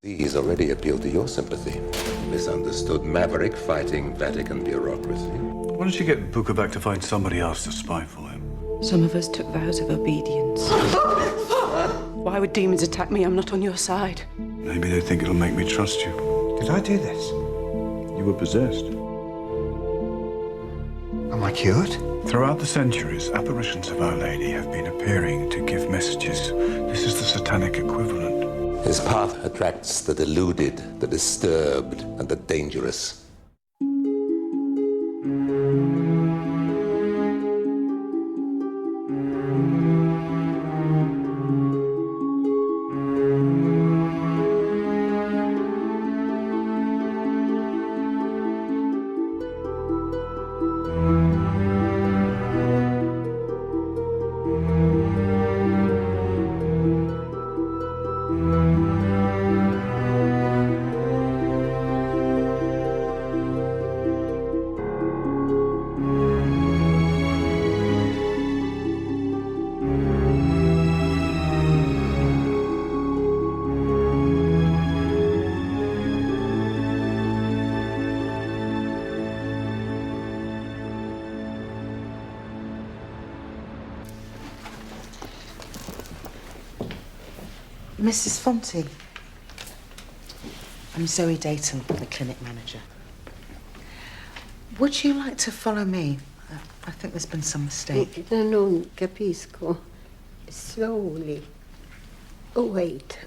These already appeal to your sympathy. Misunderstood maverick fighting Vatican bureaucracy. Why don't you get Bukovac to find somebody else to spy for him? Some of us took vows of obedience. Why would demons attack me? I'm not on your side. Maybe they think it'll make me trust you. Did I do this? You were possessed. Am I cured? Throughout the centuries, apparitions of Our Lady have been appearing to give messages. This is the satanic equivalent. His path attracts the deluded, the disturbed, and the dangerous. Mrs. Fonte. I'm Zoe Dayton, the clinic manager. Would you like to follow me? I think there's been some mistake. Non capisco. Slowly. Oh, wait.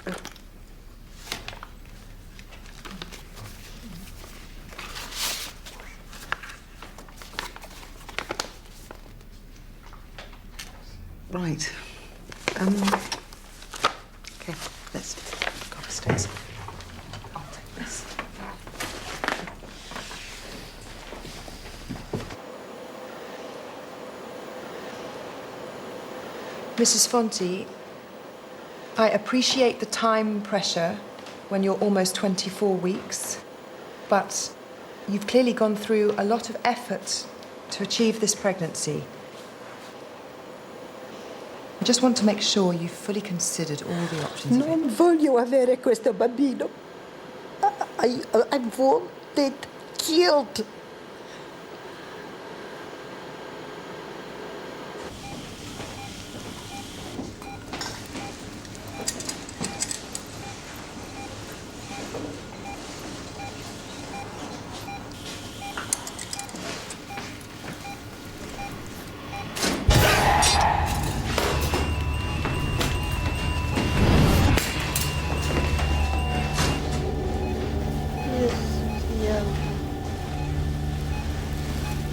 Right. Okay, let's go upstairs. I'll take this. Mrs. Fonte, I appreciate the time pressure when you're almost 24 weeks, but you've clearly gone through a lot of effort to achieve this pregnancy. I just want to make sure you've fully considered all the options. Non voglio avere questo bambino. I want it killed.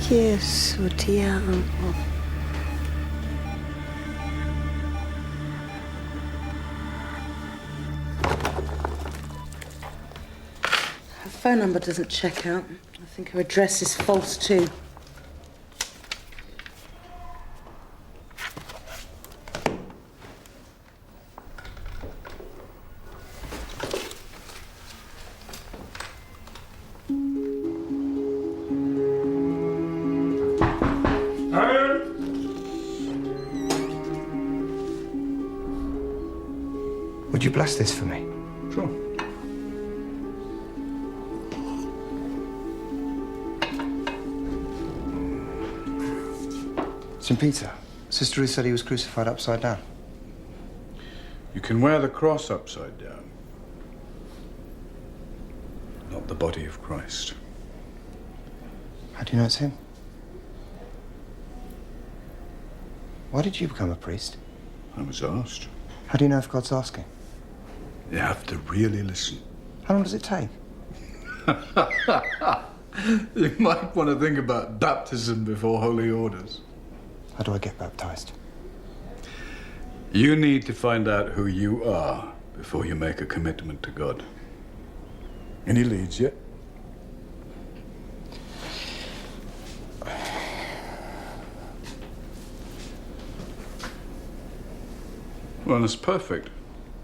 Gesù, ti amo. Her phone number doesn't check out. I think her address is false too. Would you bless this for me? Sure. St. Peter, Sister Ruth said he was crucified upside down. You can wear the cross upside down. Not the body of Christ. How do you know it's him? Why did you become a priest? I was asked. How do you know if God's asking? You have to really listen. How long does it take? You might want to think about baptism before holy orders. How do I get baptized? You need to find out who you are before you make a commitment to God. Any leads yet? Well, it's perfect.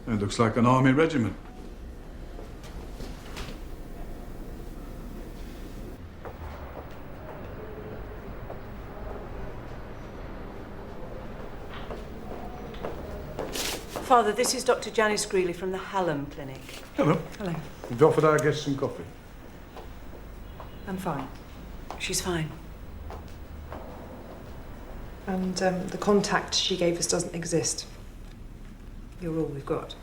It looks like an army regiment. Father, this is Dr. Janice Greeley from the Hallam Clinic. Hello. Hello. You've offered our guests some coffee. I'm fine. She's fine. And the contact she gave us doesn't exist. You're all we've got.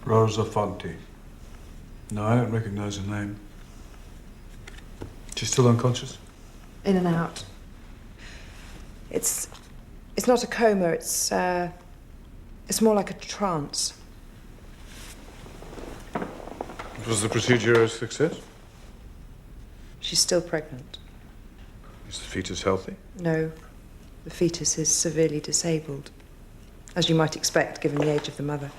Rosa Fonte. No, I don't recognize her name. She's still unconscious? In and out. It's not a coma. It's more like a trance. Was the procedure a success? She's still pregnant. Is the fetus healthy? No, the fetus is severely disabled, as you might expect given the age of the mother.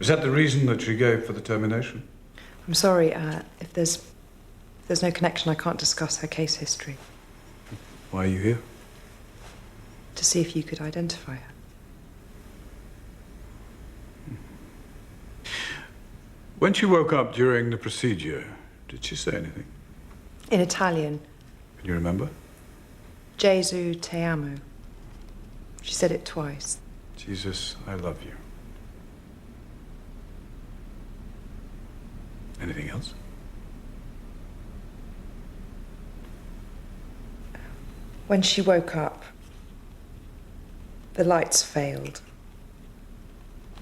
Is that the reason that she gave for the termination? I'm sorry, if there's no connection, I can't discuss her case history. Why are you here? To see if you could identify her. When she woke up during the procedure, did she say anything? In Italian, Can you remember? Gesù te amo. She said it twice. Jesus, I love you. Anything else? When she woke up, the lights failed.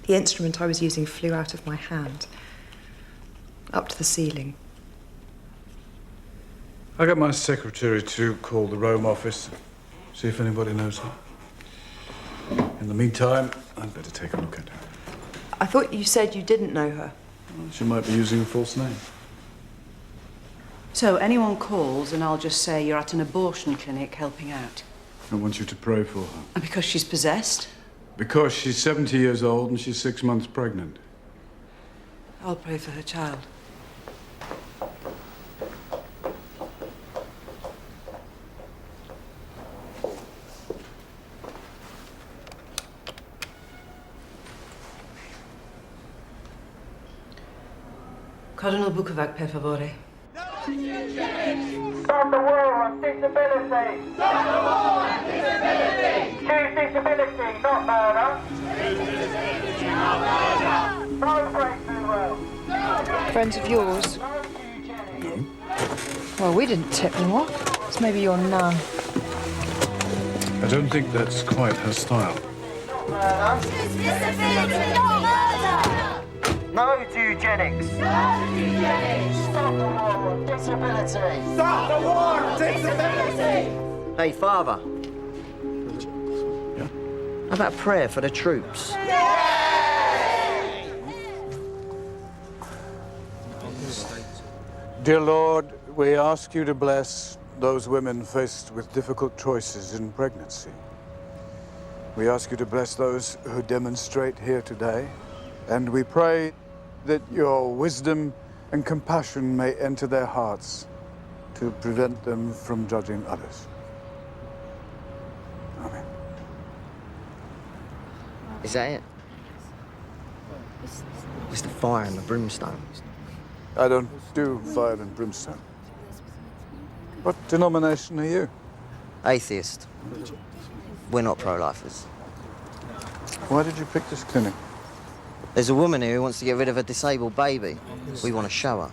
The instrument I was using flew out of my hand, up to the ceiling. I got my secretary to call the Rome office, see if anybody knows her. In the meantime, I'd better take a look at her. I thought you said you didn't know her. Well, she might be using a false name. So anyone calls and I'll just say you're at an abortion clinic helping out. I want you to pray for her. And because she's possessed, Because she's 70 years old and she's 6 months pregnant. I'll pray for her child. Cardinal Bukovac, per favore. Stop the war on disability! Stop the war on disability! Choose disability, not murder! Choose disability, not murder! No breakthrough well! Friends of yours? No. Well, we didn't tip them off. It's maybe your nun. I don't think that's quite her style. Choose disability, not murder! No to eugenics! No to eugenics! Stop the war on disability! Stop the war on disability! Hey, Father. Yeah? How about a prayer for the troops? Dear Lord, we ask you to bless those women faced with difficult choices in pregnancy. We ask you to bless those who demonstrate here today, and we pray that your wisdom and compassion may enter their hearts to prevent them from judging others. Amen. Is that it? It's the fire and the brimstone. I don't do fire and brimstone. What denomination are you? Atheist. We're not pro-lifers. Why did you pick this clinic? There's a woman here who wants to get rid of a disabled baby. We want to show her.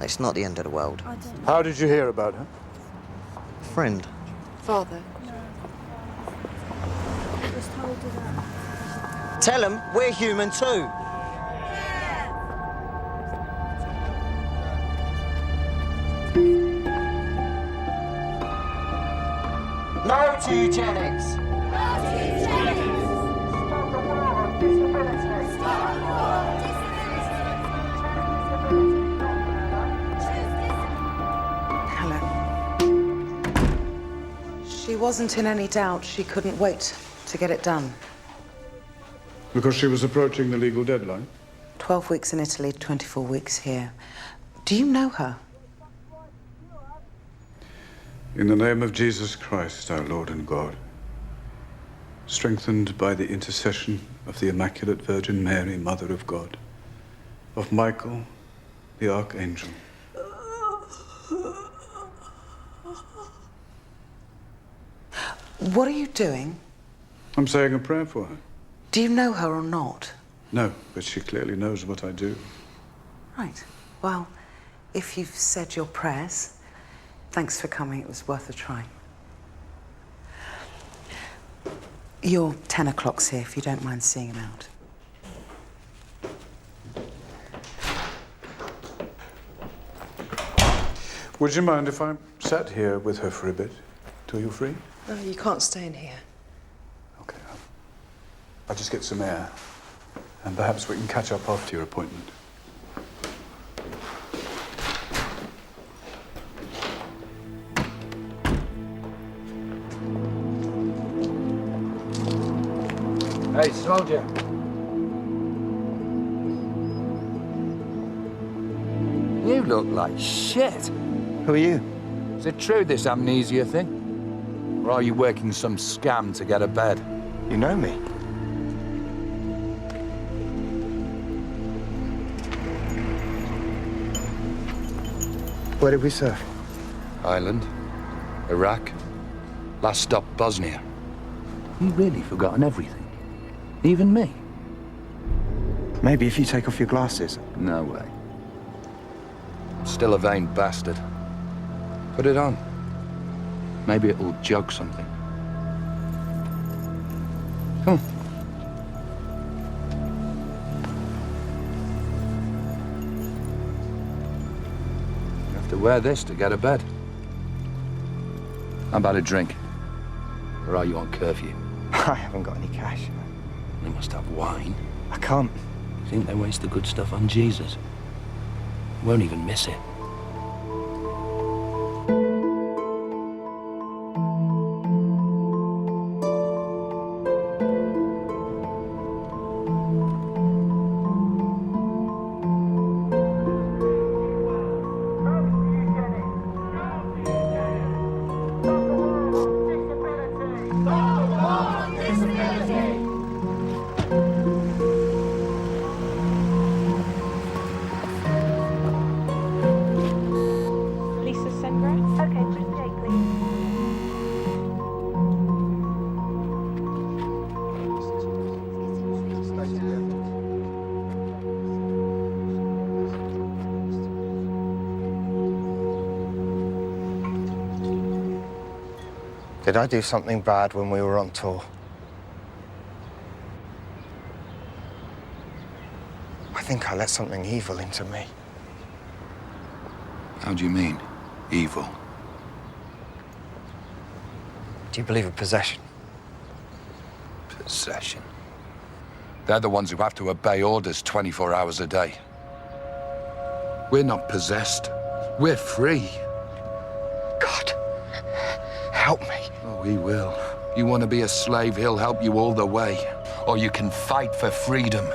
It's not the end of the world. How did you hear about her? Friend. Father. Tell them we're human too. No to eugenics! No to eugenics! Stop the war on disability! Stop the war on disability! Hello. She wasn't in any doubt she couldn't wait to get it done. Because she was approaching the legal deadline? 12 weeks in Italy, 24 weeks here. Do you know her? In the name of Jesus Christ, our Lord and God, strengthened by the intercession of the Immaculate Virgin Mary, Mother of God, of Michael, the Archangel. What are you doing? I'm saying a prayer for her. Do you know her or not? No, but she clearly knows what I do. Right. Well, if you've said your prayers, thanks for coming. It was worth a try. Your 10 o'clock's here, if you don't mind seeing him out. Would you mind if I sat here with her for a bit, till you're free? No, you can't stay in here. Okay. I'll just get some air, and perhaps we can catch up after your appointment. Hey, soldier. You look like shit. Who are you? Is it true, this amnesia thing? Or are you working some scam to get a bed? You know me. Where did we serve? Ireland, Iraq, last stop Bosnia. You really forgotten everything? Even me? Maybe if you take off your glasses. No way. Still a vain bastard. Put it on. Maybe it'll jog something. Come on. You have to wear this to get a bed. How about a drink? Or are you on curfew? I haven't got any cash. You must have wine. I can't. Think they waste the good stuff on Jesus? Won't even miss it. Did I do something bad when we were on tour? I think I let something evil into me. How do you mean, evil? Do you believe in possession? Possession? They're the ones who have to obey orders 24 hours a day. We're not possessed. We're free. God, help me. Oh, he will. You want to be a slave, he'll help you all the way. Or you can fight for freedom.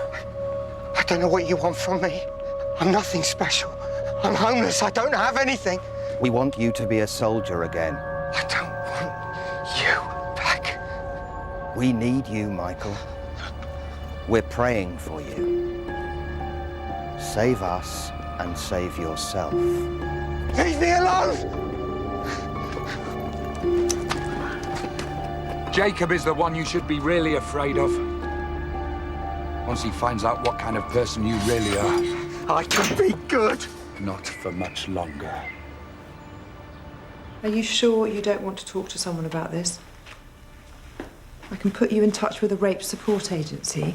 I don't know what you want from me. I'm nothing special. I'm homeless. I don't have anything. We want you to be a soldier again. I don't want you back. We need you, Michael. We're praying for you. Save us and save yourself. Leave me alone! Jacob is the one you should be really afraid of. Once he finds out what kind of person you really are. I can be good. Not for much longer. Are you sure you don't want to talk to someone about this? I can put you in touch with a rape support agency.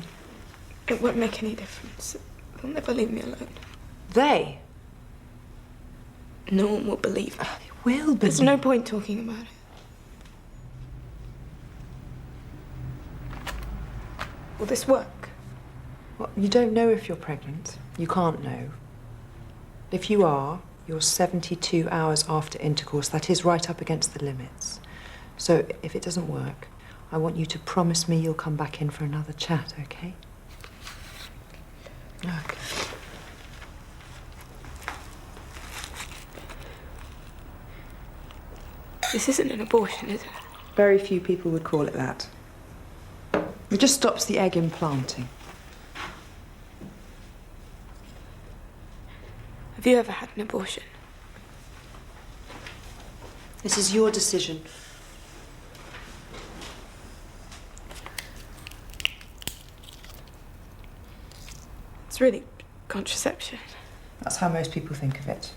It won't make any difference. They'll never leave me alone. They? No one will believe it. They will believe. There's no point talking about it. Will this work? Well, you don't know if you're pregnant. You can't know. If you are, you're 72 hours after intercourse. That is right up against the limits. So if it doesn't work, I want you to promise me you'll come back in for another chat, okay? Okay. This isn't an abortion, is it? Very few people would call it that. It just stops the egg implanting. Have you ever had an abortion? This is your decision. It's really contraception. That's how most people think of it.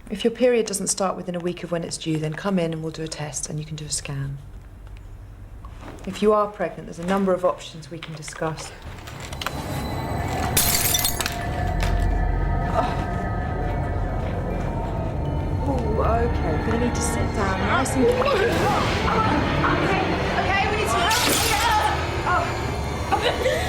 If your period doesn't start within a week of when it's due, then come in and we'll do a test and you can do a scan. If you are pregnant, there's a number of options we can discuss. Oh, okay. We're gonna need to sit down nice and Okay, we need some help. Please.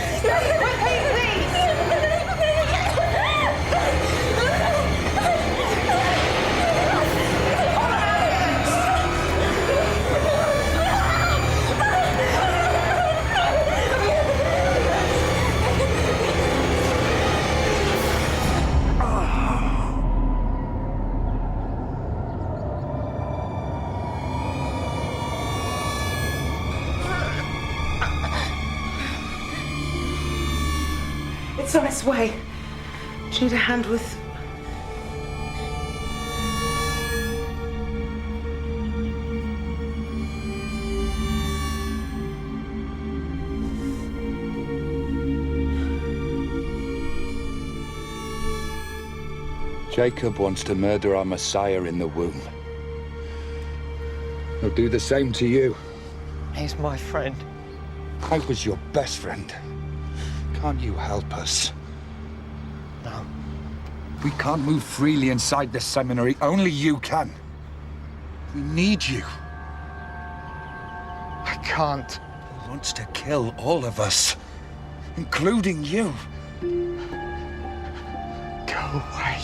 It's on its way. Do you need a hand with... Jacob wants to murder our Messiah in the womb. He'll do the same to you. He's my friend. I was your best friend. Can't you help us? No. We can't move freely inside this seminary. Only you can. We need you. I can't. He wants to kill all of us, including you. Go away.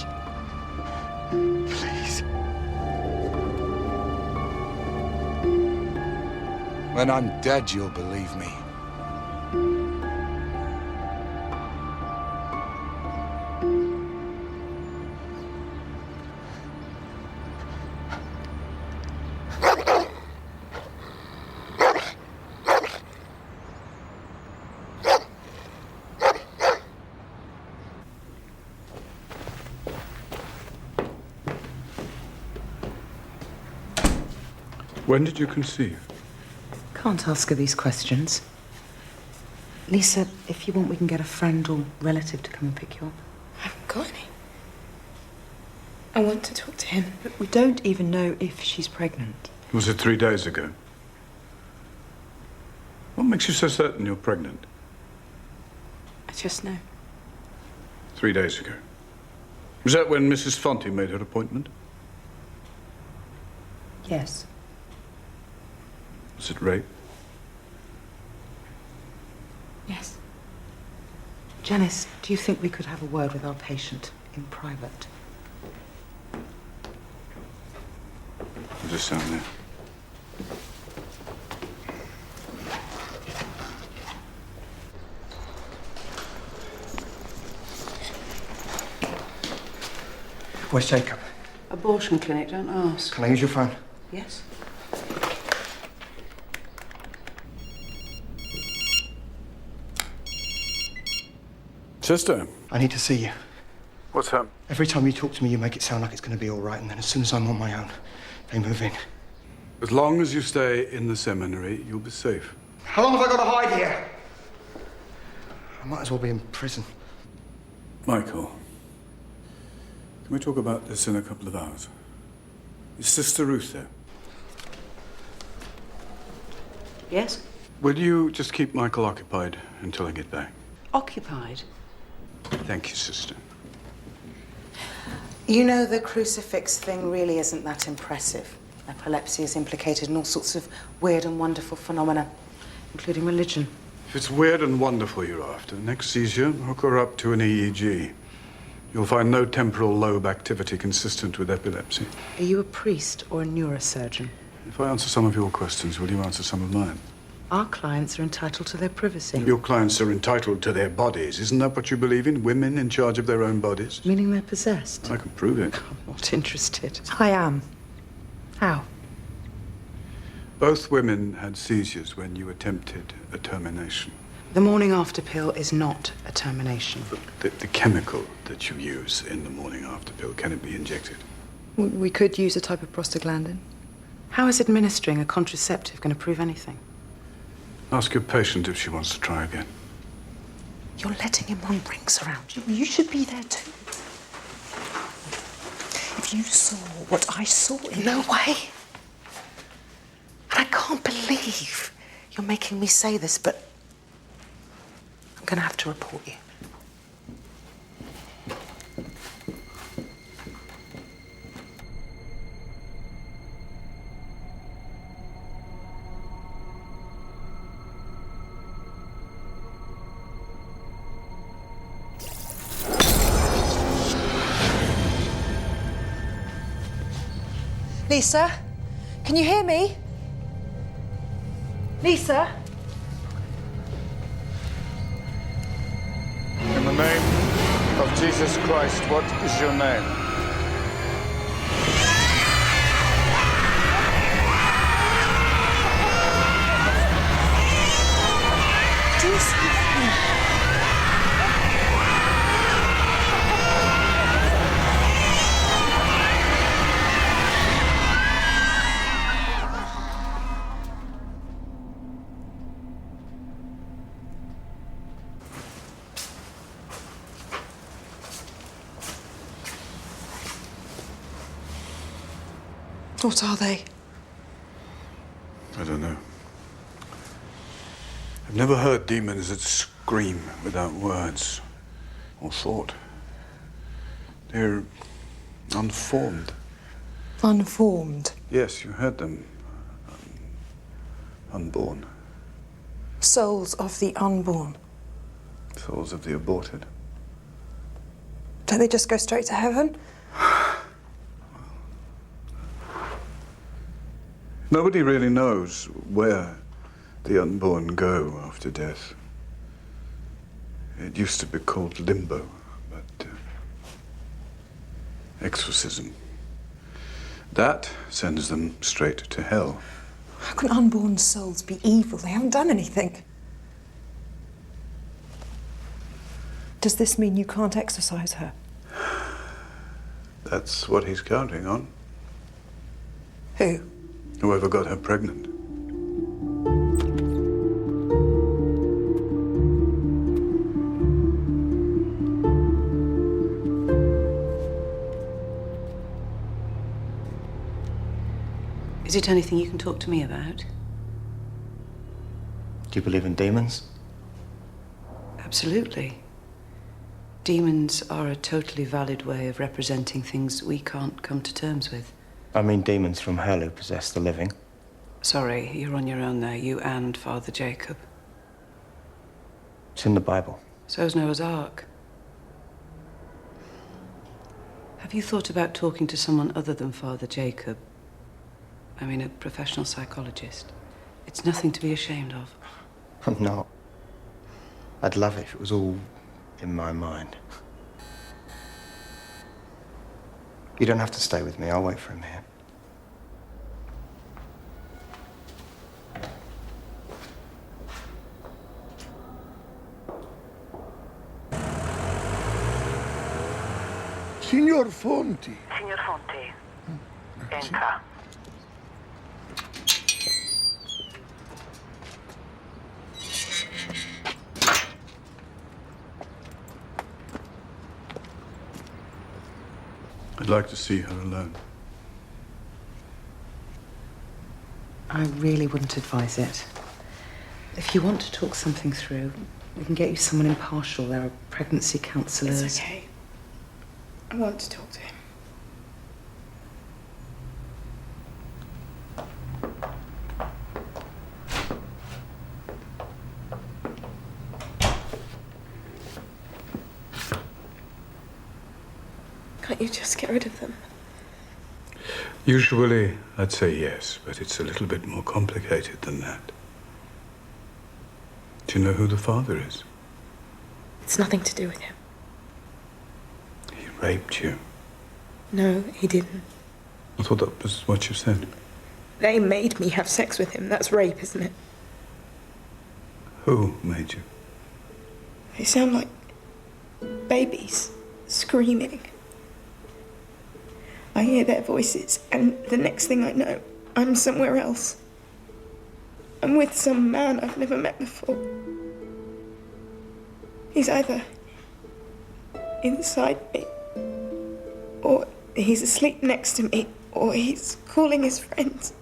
Please. When I'm dead, you'll believe me. When did you conceive? Can't ask her these questions. Lisa, if you want, we can get a friend or relative to come and pick you up. I haven't got any. I want to talk to him. But we don't even know if she's pregnant. Was it 3 days ago? What makes you so certain you're pregnant? I just know. 3 days ago. Was that when Mrs. Fonte made her appointment? Yes. Was it rape? Yes. Janice, do you think we could have a word with our patient in private? I'll just stand there. Where's Jacob? Abortion clinic, don't ask. Can I use your phone? Yes. Sister. I need to see you. What's up? Every time you talk to me, you make it sound like it's going to be all right, and then as soon as I'm on my own, they move in. As long as you stay in the seminary, you'll be safe. How long have I got to hide here? I might as well be in prison. Michael, can we talk about this in a couple of hours? Is Sister Ruth there? Yes? Will you just keep Michael occupied until I get back? Occupied? Thank you, Sister. You know, the crucifix thing really isn't that impressive. Epilepsy is implicated in all sorts of weird and wonderful phenomena, including religion. If it's weird and wonderful you're after, next seizure, hook her up to an EEG. You'll find no temporal lobe activity consistent with epilepsy. Are you a priest or a neurosurgeon? If I answer some of your questions, will you answer some of mine? Our clients are entitled to their privacy. Your clients are entitled to their bodies. Isn't that what you believe in? Women in charge of their own bodies? Meaning they're possessed? I can prove it. I'm not interested. I am. How? Both women had seizures when you attempted a termination. The morning after pill is not a termination. The chemical that you use in the morning after pill, can it be injected? We could use a type of prostaglandin. How is administering a contraceptive going to prove anything? Ask your patient if she wants to try again. You're letting him run rings around you. You should be there too. If you saw what I saw in... No way. And I can't believe you're making me say this, but I'm going to have to report you. Lisa, can you hear me? Lisa? In the name of Jesus Christ, what is your name? Do something. What are they? I don't know. I've never heard demons that scream without words or thought. They're unformed. Unformed? Yes, you heard them. Unborn. Souls of the unborn. Souls of the aborted. Don't they just go straight to heaven? Nobody really knows where the unborn go after death. It used to be called limbo, but exorcism. That sends them straight to hell. How can unborn souls be evil? They haven't done anything. Does this mean you can't exorcise her? That's what he's counting on. Who? Whoever got her pregnant. Is it anything you can talk to me about? Do you believe in demons? Absolutely. Demons are a totally valid way of representing things we can't come to terms with. I mean demons from hell who possess the living. Sorry, you're on your own there, you and Father Jacob. It's in the Bible. So's Noah's Ark. Have you thought about talking to someone other than Father Jacob? I mean, a professional psychologist. It's nothing to be ashamed of. I'm not. I'd love it if it was all in my mind. You don't have to stay with me. I'll wait for him here. Signor Fonti. Signor Fonti, entra. I'd like to see her alone. I really wouldn't advise it. If you want to talk something through, we can get you someone impartial. There are pregnancy counsellors. It's okay. I want to talk to him. Can't you just get rid of them? Usually, I'd say yes, but it's a little bit more complicated than that. Do you know who the father is? It's nothing to do with him. He raped you. No, he didn't. I thought that was what you said. They made me have sex with him. That's rape, isn't it? Who made you? They sound like babies screaming. I hear their voices, and the next thing I know, I'm somewhere else. I'm with some man I've never met before. He's either inside me, or he's asleep next to me, or he's calling his friends.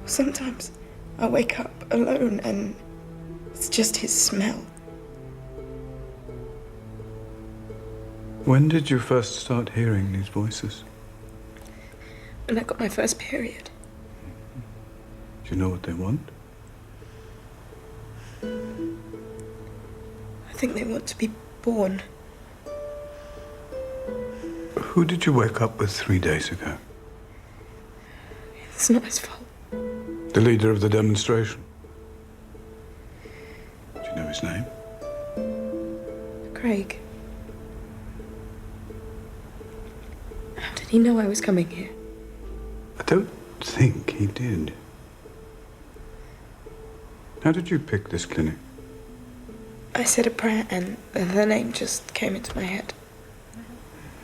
Sometimes I wake up alone and it's just his smell. When did you first start hearing these voices? When I got my first period. Do you know what they want? I think they want to be born. Who did you wake up with 3 days ago? It's not his fault. The leader of the demonstration. Do you know his name? Craig. How did he know I was coming here? I don't think he did. How did you pick this clinic? I said a prayer and the name just came into my head.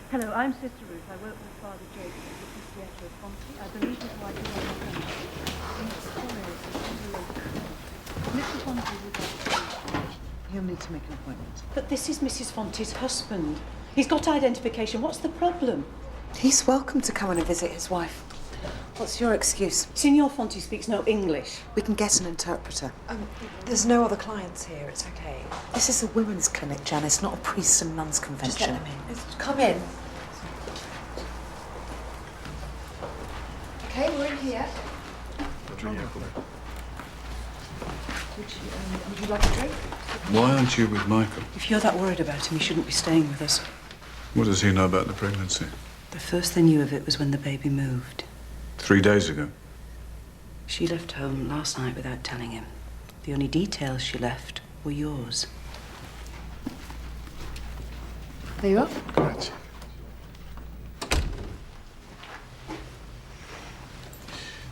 Hello, I'm Sister Ruth. I work with Father Jacob. This is Pietro Fonti. I believe his wife is on the phone. Mr. Fonti would like to... He'll need to make an appointment. But this is Mrs. Fonte's husband. He's got identification. What's the problem? He's welcome to come in and visit his wife. What's your excuse? Signor Fonte speaks no English. We can get an interpreter. There's no other clients here. It's okay. This is a women's clinic, Janice, not a priests and nuns convention. Just let them in. Come in. Okay, we're in here. Would you like a drink? Why aren't you with Michael? If you're that worried about him, he shouldn't be staying with us. What does he know about the pregnancy? The first they knew of it was when the baby moved. 3 days ago. She left home last night without telling him. The only details she left were yours. There you are. Grazie.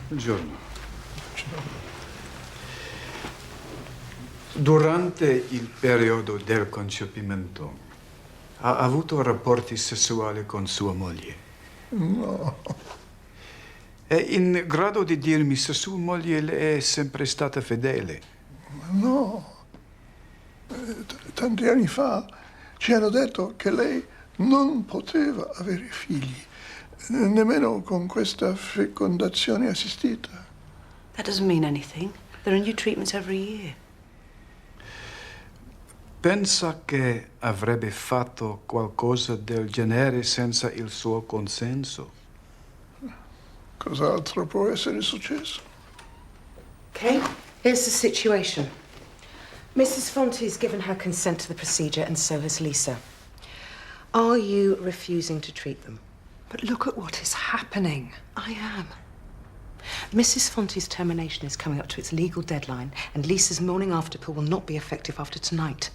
Buongiorno. Durante il periodo del concepimento ha avuto rapporti sessuali con sua moglie? No. È in grado di dirmi se sua moglie le è sempre stata fedele? No. Tanti anni fa ci hanno detto che lei non poteva avere figli, nemmeno con questa fecondazione assistita. That doesn't mean anything. There are new treatments every year. Pensa che avrebbe fatto qualcosa del genere senza il suo consenso? Cos'altro può essere successo? Okay, here's the situation. Mrs. Fonte's given her consent to the procedure, and so has Lisa. Are you refusing to treat them? But look at what is happening. I am. Mrs. Fonte's termination is coming up to its legal deadline, and Lisa's morning after pill will not be effective after tonight.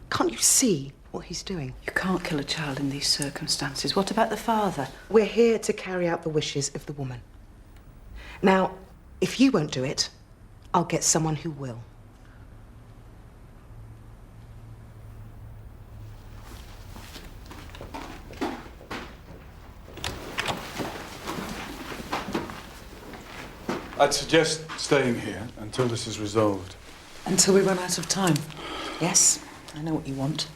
Can't you see what he's doing? You can't kill a child in these circumstances. What about the father? We're here to carry out the wishes of the woman. Now, if you won't do it, I'll get someone who will. I'd suggest staying here until this is resolved. Until we run out of time. Yes, I know what you want.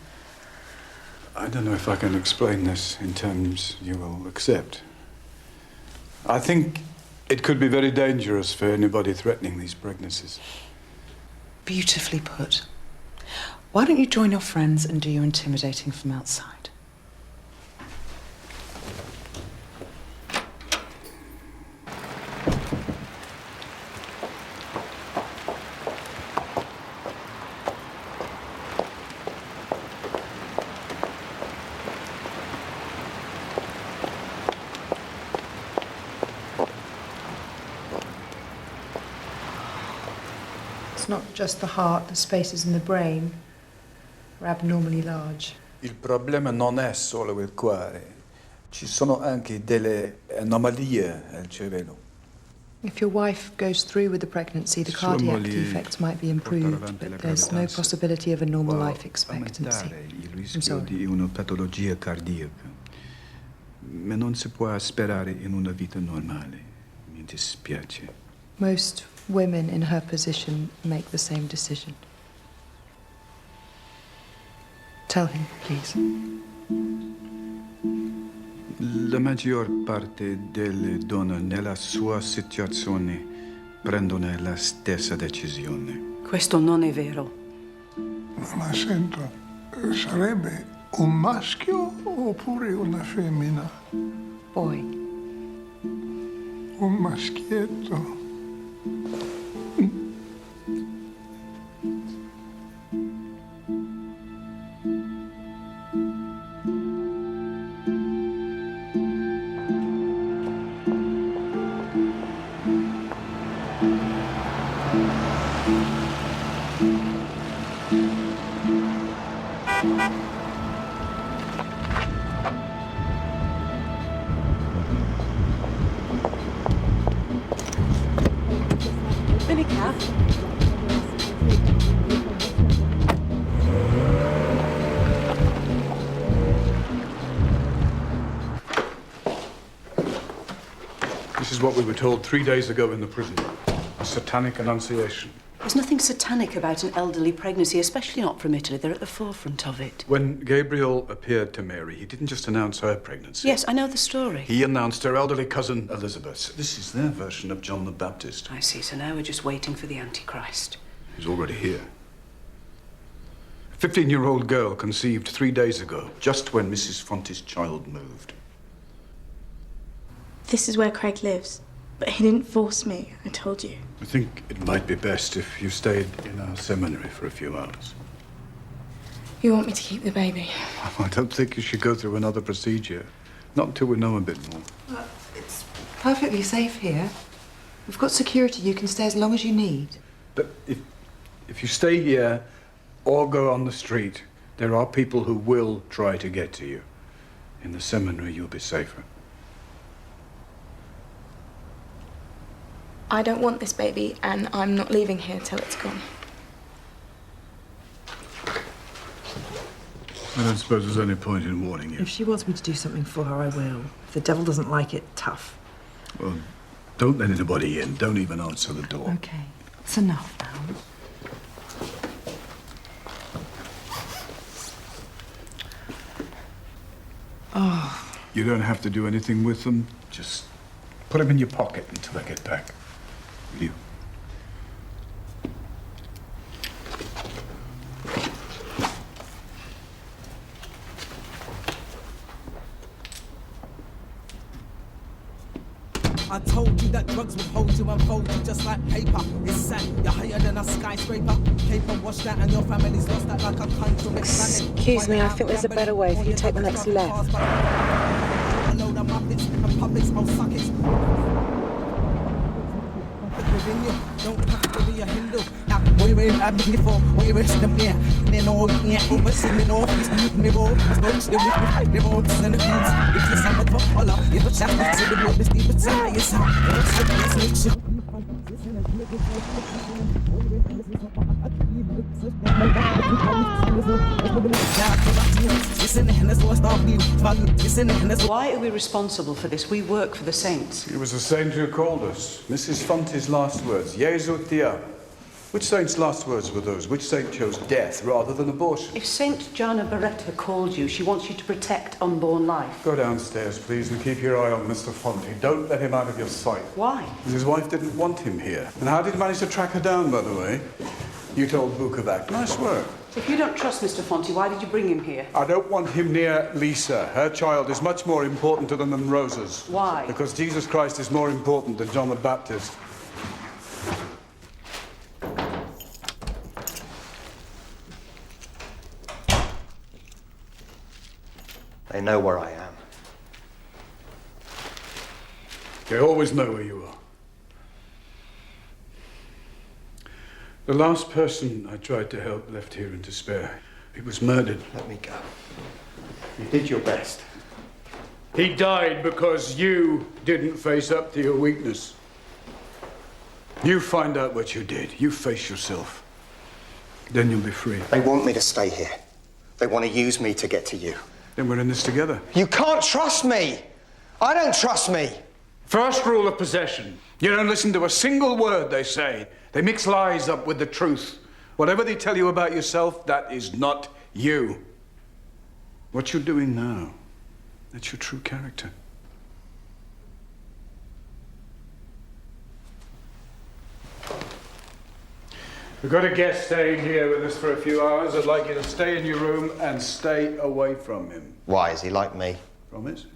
I don't know if I can explain this in terms you will accept. I think it could be very dangerous for anybody threatening these pregnancies. Beautifully put. Why don't you join your friends and do your intimidating from outside? It's not just the heart, the spaces in the brain are abnormally large. Il problema non è solo il cuore. Ci sono anche delle anomalie al cervello. If your wife goes through with the pregnancy, the cardiac defects might be improved, but there's no possibility of a normal life expectancy. Il I'm rischio sorry. di una patologia cardiaca. Ma non si può sperare in una vita normale. Mi dispiace. Most women in her position make the same decision. Tell him, please. La maggior parte delle donne nella sua situazione prendono la stessa decisione. Questo non è vero. Ma sento, sarebbe un maschio oppure una femmina? Boy. Un maschietto. This is what we were told 3 days ago in the prison. A satanic annunciation. There's nothing satanic about an elderly pregnancy, especially not from Italy. They're at the forefront of it. When Gabriel appeared to Mary, he didn't just announce her pregnancy. Yes, I know the story. He announced her elderly cousin, Elizabeth. This is their version of John the Baptist. I see, so now we're just waiting for the Antichrist. He's already here. A 15-year-old girl conceived 3 days ago, just when Mrs. Fonte's child moved. This is where Craig lives. But he didn't force me, I told you. I think it might be best if you stayed in our seminary for a few hours. You want me to keep the baby? I don't think you should go through another procedure. Not until we know a bit more. Well, it's perfectly safe here. We've got security. You can stay as long as you need. But if you stay here or go on the street, there are people who will try to get to you. In the seminary, you'll be safer. I don't want this baby, and I'm not leaving here till it's gone. I don't suppose there's any point in warning you. If she wants me to do something for her, I will. If the devil doesn't like it, tough. Well, don't let anybody in. Don't even answer the door. Okay, it's enough now. Oh. You don't have to do anything with them. Just put them in your pocket until I get back. Will you? I told you that drugs would hold you and fold you just like paper. It's sad, you're higher than a skyscraper. Paper washed out and your family's lost that like a country. Excuse me, I think there's a better way if you take the next left. A load of muppets and puppets on sockets. Within you, don't have to be a Hindu. Now, we're in a before, we're in the mirror. Then all the air, we're sitting off, it's me both. It's no still with me, they both send the beats. If you sound like a follow, if a chap is to the boat, it's deep inside yourself. It's makes you. Why are we responsible for this? We work for the saints. It was the saint who called us. Mrs. Fonte's last words, Jesu Tia. Which saint's last words were those? Which saint chose death rather than abortion? If Saint Gianna Beretta called you, she wants you to protect unborn life. Go downstairs, please, and keep your eye on Mr. Fonte. Don't let him out of your sight. Why? His wife didn't want him here. And how did you manage to track her down, by the way? You told Bukovac. Nice work. If you don't trust Mr. Fonte, why did you bring him here? I don't want him near Lisa. Her child is much more important to them than Rosa's. Why? Because Jesus Christ is more important than John the Baptist. They know where I am. They always know where you are. The last person I tried to help left here in despair. He was murdered. Let me go. You did your best. He died because you didn't face up to your weakness. You find out what you did. You face yourself. Then you'll be free. They want me to stay here. They want to use me to get to you. Then we're in this together. You can't trust me! I don't trust me! First rule of possession. You don't listen to a single word they say. They mix lies up with the truth. Whatever they tell you about yourself, that is not you. What you're doing now, that's your true character. We've got a guest staying here with us for a few hours. I'd like you to stay in your room and stay away from him. Why, is he like me? Promise?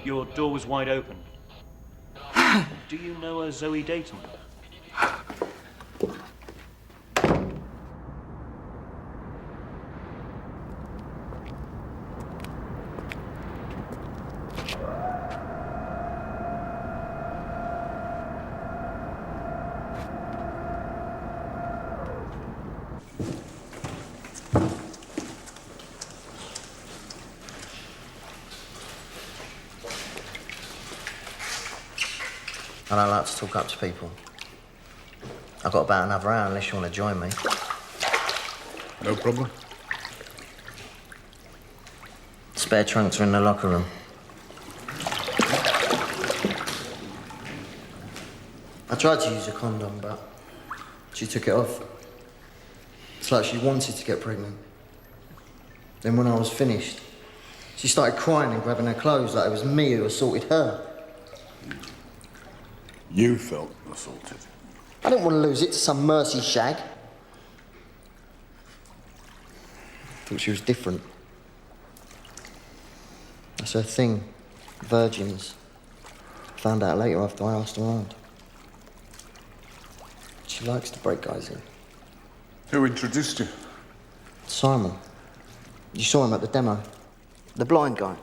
Your door was wide open. Do you know a Zoe Dayton? I don't like to talk up to people. I've got about another hour unless you want to join me. No problem. Spare trunks are in the locker room. I tried to use a condom, but she took it off. It's like she wanted to get pregnant. Then when I was finished, she started crying and grabbing her clothes like it was me who assaulted her. You felt assaulted. I didn't want to lose it to some mercy shag. Thought she was different. That's her thing. Virgins. Found out later after I asked around. She likes to break guys in. Who introduced you? Simon. You saw him at the demo. The blind guy.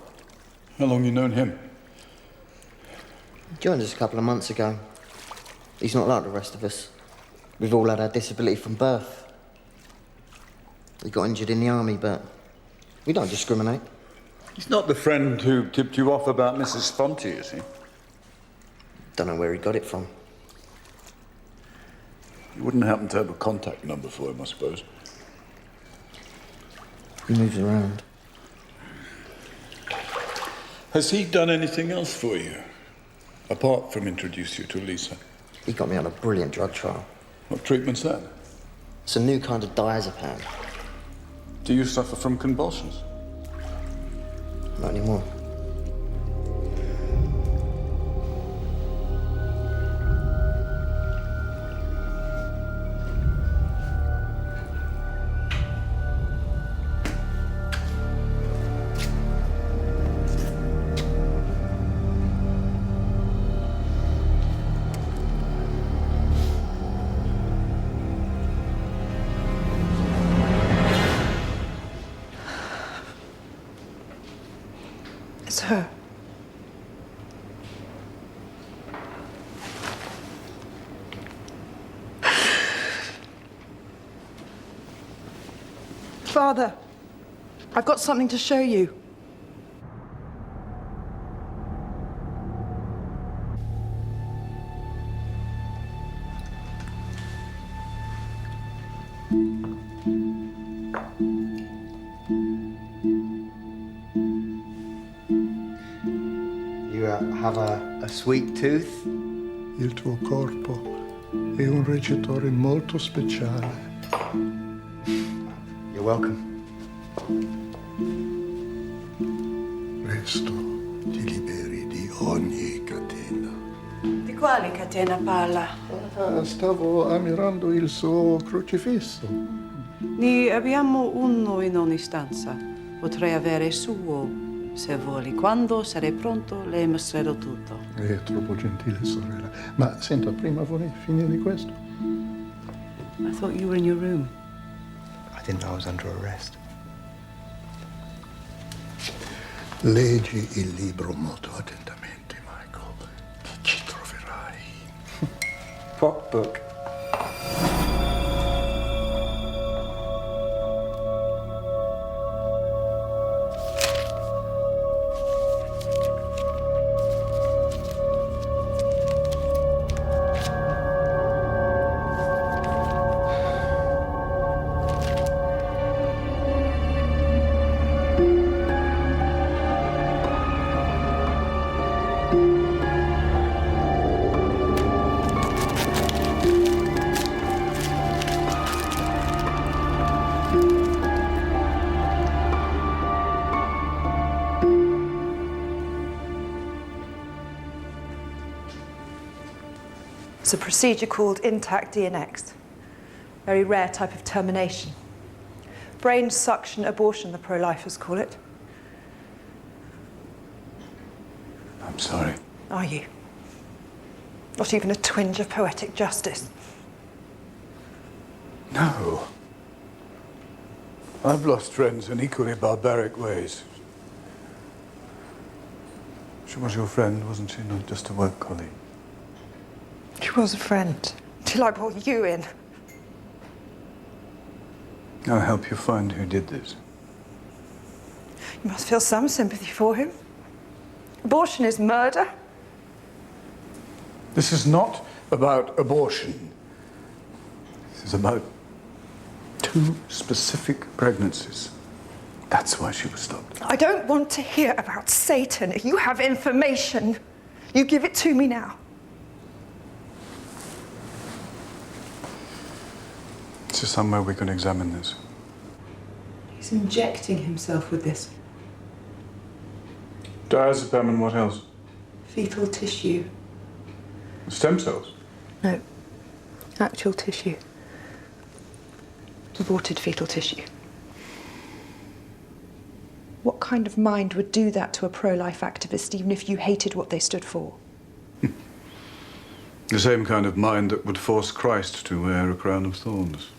How long you known him? Joined us a couple of months ago. He's not like the rest of us. We've all had our disability from birth. He got injured in the army, but we don't discriminate. He's not the friend who tipped you off about Mrs. Fonte, is he? Don't know where he got it from. You wouldn't happen to have a contact number for him, I suppose. He moves around. Has he done anything else for you? Apart from introduce you to Lisa? He got me on a brilliant drug trial. What treatment's that? It's a new kind of diazepam. Do you suffer from convulsions? Not anymore. It's her. Father, I've got something to show you. have a sweet tooth? Il tuo corpo è un recettore molto speciale. You're welcome. Presto ti liberi di ogni catena. Di quale catena parla? Stavo ammirando il suo crocifisso. Ne abbiamo uno in ogni stanza. Potrei avere suo, se vuoi. Quando sarei pronto, le mostrerò tutto. È troppo gentile, sorella. Ma senta, prima vorrei finire questo. I thought you were in your room. I didn't know I was under arrest. Leggi il libro molto attentamente, Michael. Ci troverai. What book? It's a procedure called intact DNX. Very rare type of termination. Brain suction abortion, the pro-lifers call it. I'm sorry. Are you? Not even a twinge of poetic justice. No. I've lost friends in equally barbaric ways. She was your friend, wasn't she? Not just a work colleague. She was a friend, until I brought you in. I'll help you find who did this. You must feel some sympathy for him. Abortion is murder. This is not about abortion. This is about 2 specific pregnancies. That's why she was stopped. I don't want to hear about Satan. If you have information, you give it to me now. Is there somewhere we can examine this? He's injecting himself with this. Diazepam and what else? Fetal tissue. Stem cells? No. Actual tissue. Aborted fetal tissue. What kind of mind would do that to a pro-life activist, even if you hated what they stood for? The same kind of mind that would force Christ to wear a crown of thorns.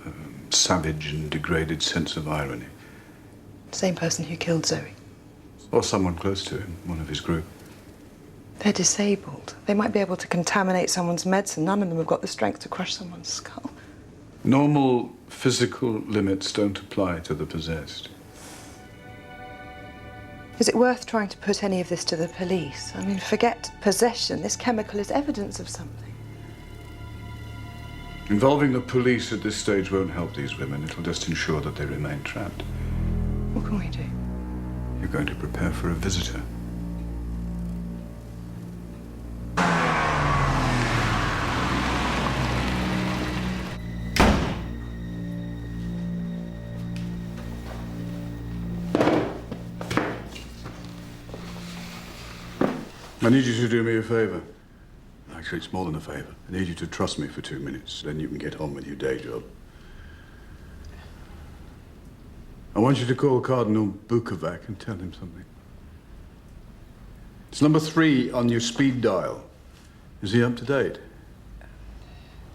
A savage and degraded sense of irony. Same person who killed Zoe. Or someone close to him, one of his group. They're disabled. They might be able to contaminate someone's medicine. None of them have got the strength to crush someone's skull. Normal physical limits don't apply to the possessed. Is it worth trying to put any of this to the police? I mean, forget possession. This chemical is evidence of something. Involving the police at this stage won't help these women. It'll just ensure that they remain trapped. What can we do? You're going to prepare for a visitor. I need you to do me a favor. Actually, it's more than a favor. I need you to trust me for 2 minutes, then you can get on with your day job. I want you to call Cardinal Bukovac and tell him something. It's number 3 on your speed dial. Is he up to date?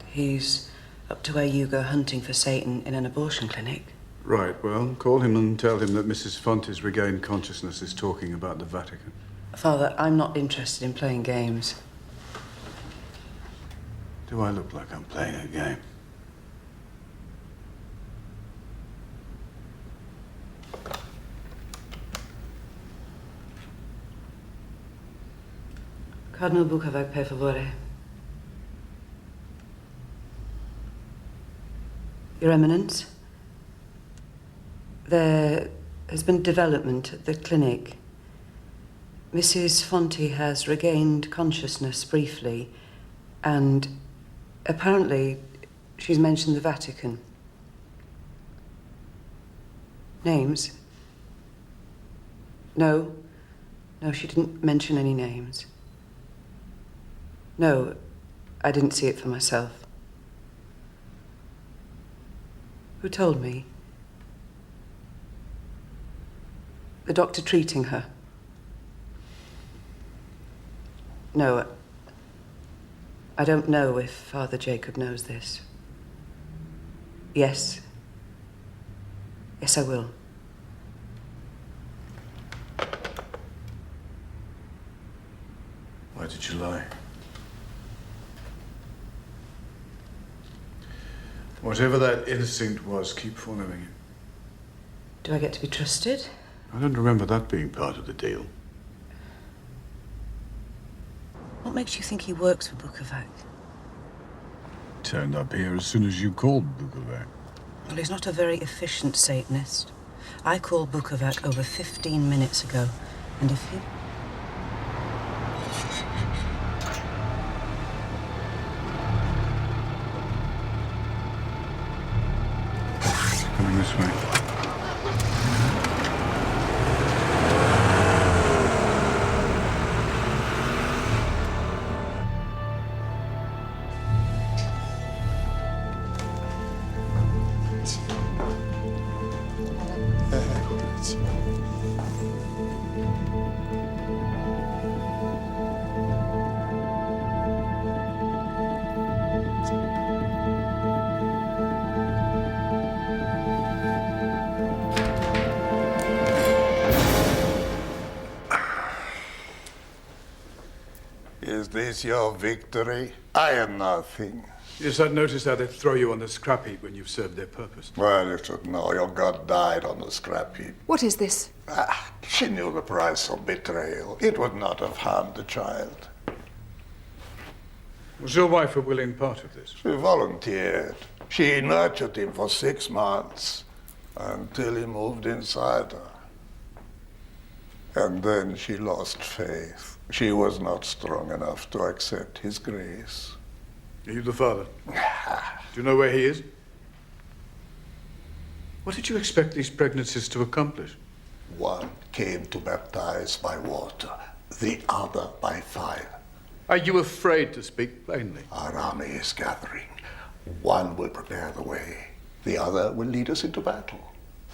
He's up to where you go hunting for Satan in an abortion clinic. Right, well, call him and tell him that Mrs. Fonte's regained consciousness is talking about the Vatican. Father, I'm not interested in playing games. Do I look like I'm playing a game? Cardinal Bukovac, per favore. Your Eminence, there has been development at the clinic. Mrs. Fonte has regained consciousness briefly, and apparently she's mentioned the Vatican. Names? No. No, she didn't mention any names. No, I didn't see it for myself. Who told me? The doctor treating her? No, I don't know if Father Jacob knows this. Yes. Yes, I will. Why did you lie? Whatever that instinct was, keep following it. Do I get to be trusted? I don't remember that being part of the deal. What makes you think he works for Bukovac? Turned up here as soon as you called Bukovac. Well, he's not a very efficient Satanist. I called Bukovac over 15 minutes ago, and if he... Coming this way. Is this your victory? I am nothing. Yes, I'd noticed how they throw you on the scrap heap when you've served their purpose. Well, you should know your God died on the scrap heap. What is this? She knew the price of betrayal. It would not have harmed the child. Was your wife a willing part of this? She volunteered. She nurtured him for 6 months until he moved inside her. And then she lost faith. She was not strong enough to accept his grace. Are you the father? Do you know where he is? What did you expect these pregnancies to accomplish? One came to baptize by water, the other by fire. Are you afraid to speak plainly? Our army is gathering. One will prepare the way. The other will lead us into battle.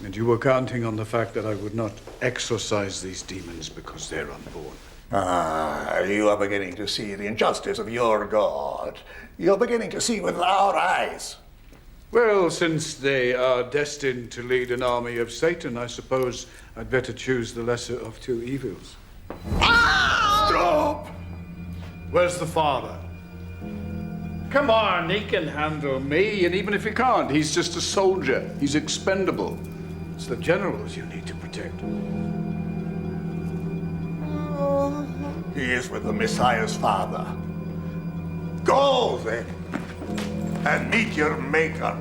And you were counting on the fact that I would not exorcise these demons because they're unborn. You are beginning to see the injustice of your God. You're beginning to see with our eyes. Well, since they are destined to lead an army of Satan, I suppose I'd better choose the lesser of two evils. Stop! Where's the father? Come on, he can handle me, and even if he can't, he's just a soldier. He's expendable. It's the generals you need to protect. He is with the Messiah's father. Go, then, and meet your maker.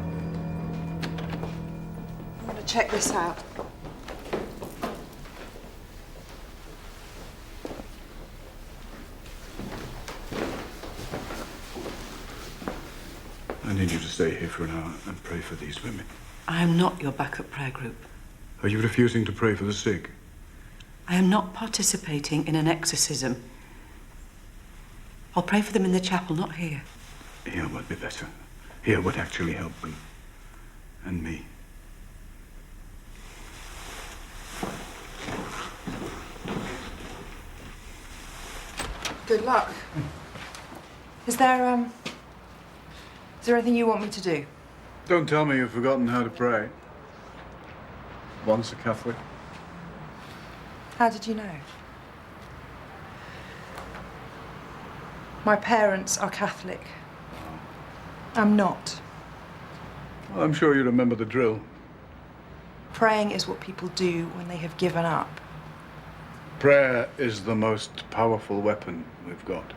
I want to check this out. I need you to stay here for an hour and pray for these women. I am not your backup prayer group. Are you refusing to pray for the sick? I am not participating in an exorcism. I'll pray for them in the chapel, not here. Here would be better. Here would actually help them. And me. Good luck. Is there anything you want me to do? Don't tell me you've forgotten how to pray. Once a Catholic. How did you know? My parents are Catholic. I'm not. Well, I'm sure you remember the drill. Praying is what people do when they have given up. Prayer is the most powerful weapon we've got.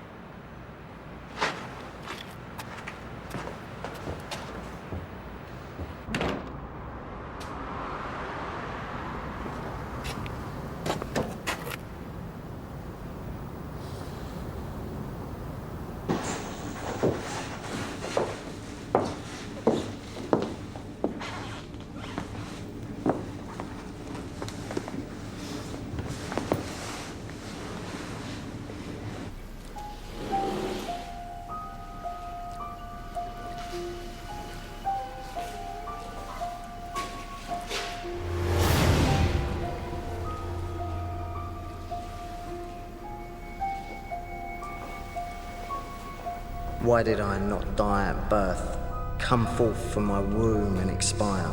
Why did I not die at birth, come forth from my womb and expire?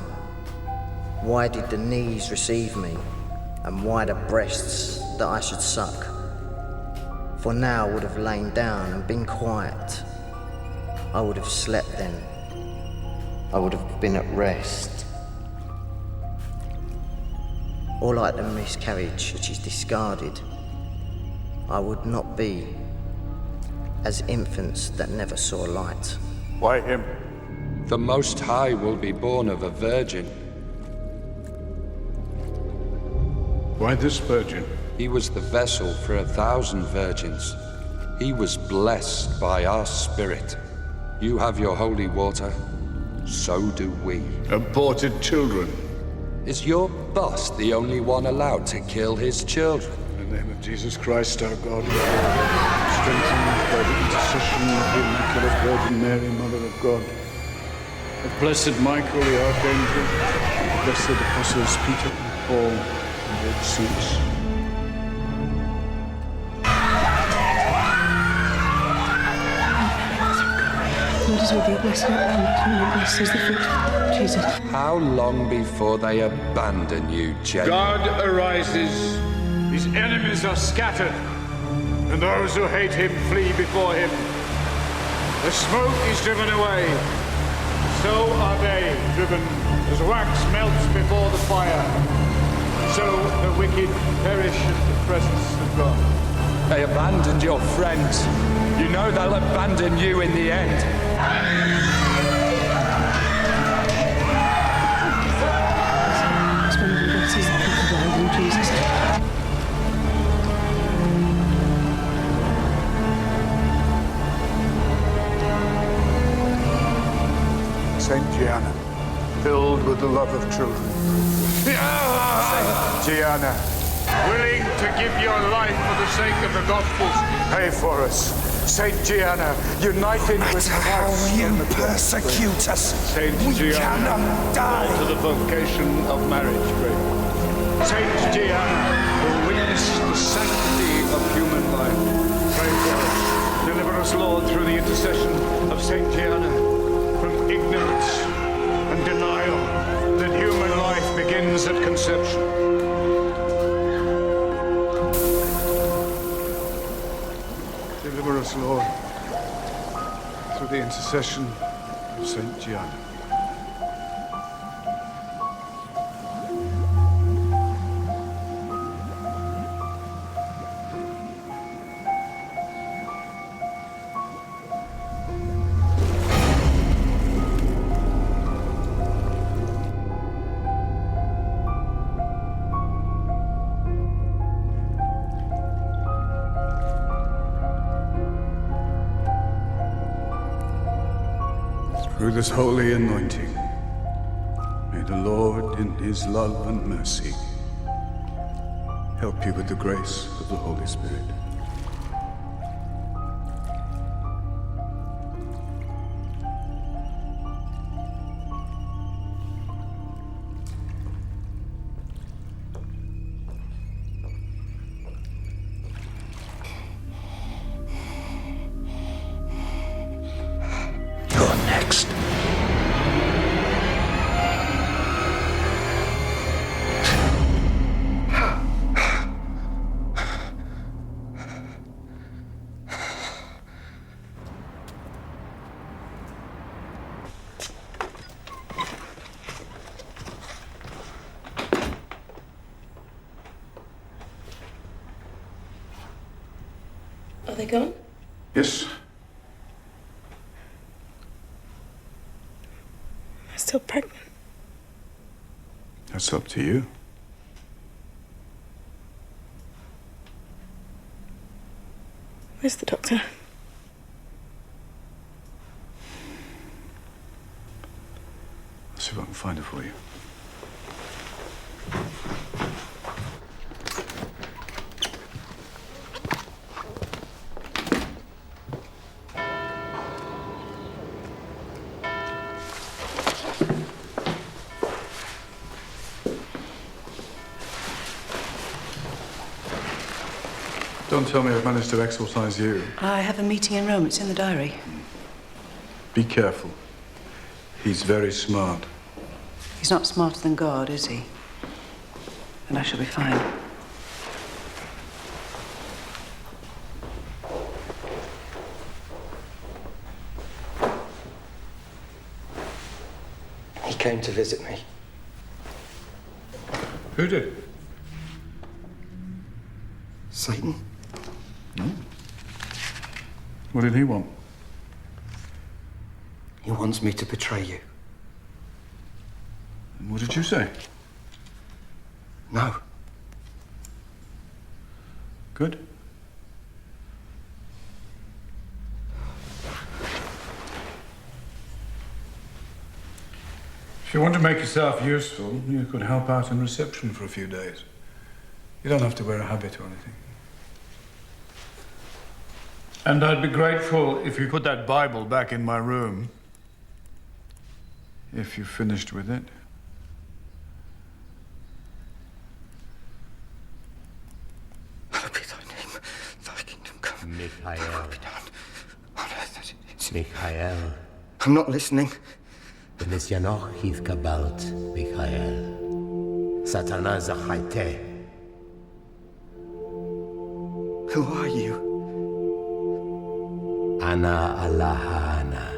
Why did the knees receive me, and why the breasts that I should suck? For now I would have lain down and been quiet. I would have slept then. I would have been at rest. Or like the miscarriage which is discarded, I would not be as infants that never saw light. Why him? The Most High will be born of a virgin. Why this virgin? He was the vessel for 1,000 virgins. He was blessed by our spirit. You have your holy water, so do we. Aborted children. Is your boss the only one allowed to kill his children? In the name of Jesus Christ, our God, strengthened by the intercession of the Immaculate Virgin Mary, Mother of God, of blessed Michael the Archangel, of blessed Apostles Peter and Paul, and all the saints. Lord is with you, blessed art thou, blessed is the fruit of Jesus. How long before they abandon you, Jacob? God arises, his enemies are scattered, and those who hate him flee before him. The smoke is driven away, so are they driven, as wax melts before the fire. So the wicked perish at the presence of God. They abandoned your friends. You know they'll abandon you in the end. Saint Gianna, filled with the love of children. Saint Gianna, willing to give your life for the sake of the Gospels, pay for us. Saint Gianna, united with Christ you on the cross. persecute us, Saint we Gianna, cannot die. to the vocation of marriage, pray. Saint Gianna, who witnessed the sanctity of human life, pray for us. Deliver us, Lord, through the intercession of Saint Gianna, from ignorance and denial that human life begins at conception. Deliver us, Lord, through the intercession of Saint Gianna. Through this holy anointing, may the Lord, in his love and mercy, help you with the grace of the Holy Spirit. You're next. Are they gone? Yes. I'm still pregnant. That's up to you. Where's the doctor? I'll see if I can find her for you. Don't tell me I've managed to exorcise you. I have a meeting in Rome. It's in the diary. Be careful. He's very smart. He's not smarter than God, is he? And I shall be fine. He came to visit me. Who did? Satan? No. What did he want? He wants me to betray you. And what did you say? No. Good. If you want to make yourself useful, you could help out in reception for a few days. You don't have to wear a habit or anything. And I'd be grateful if you put that Bible back in my room. If you've finished with it. Hallowed be thy name, thy kingdom come. Mikhail. On earth as it is. Mikhail. I'm not listening. V'nisyanoch hivkabalt, Mikhail. Satana zachaite. Who are you? Ana Allah Ana.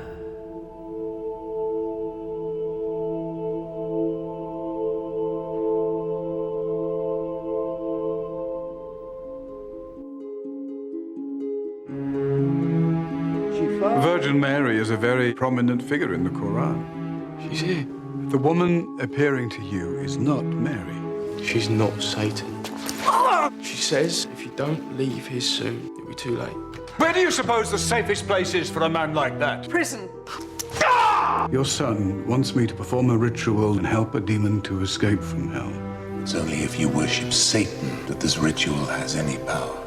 Virgin Mary is a very prominent figure in the Quran. She's here. The woman appearing to you is not Mary. She's not Satan. She says if you don't leave here soon, it'll be too late. Where do you suppose the safest place is for a man like that? Prison. Your son wants me to perform a ritual and help a demon to escape from hell. It's only if you worship Satan that this ritual has any power.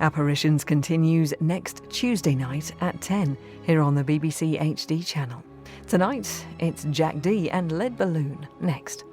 Apparitions continues next Tuesday night at 10 here on the BBC HD channel. Tonight, it's Jack D and Lead Balloon next.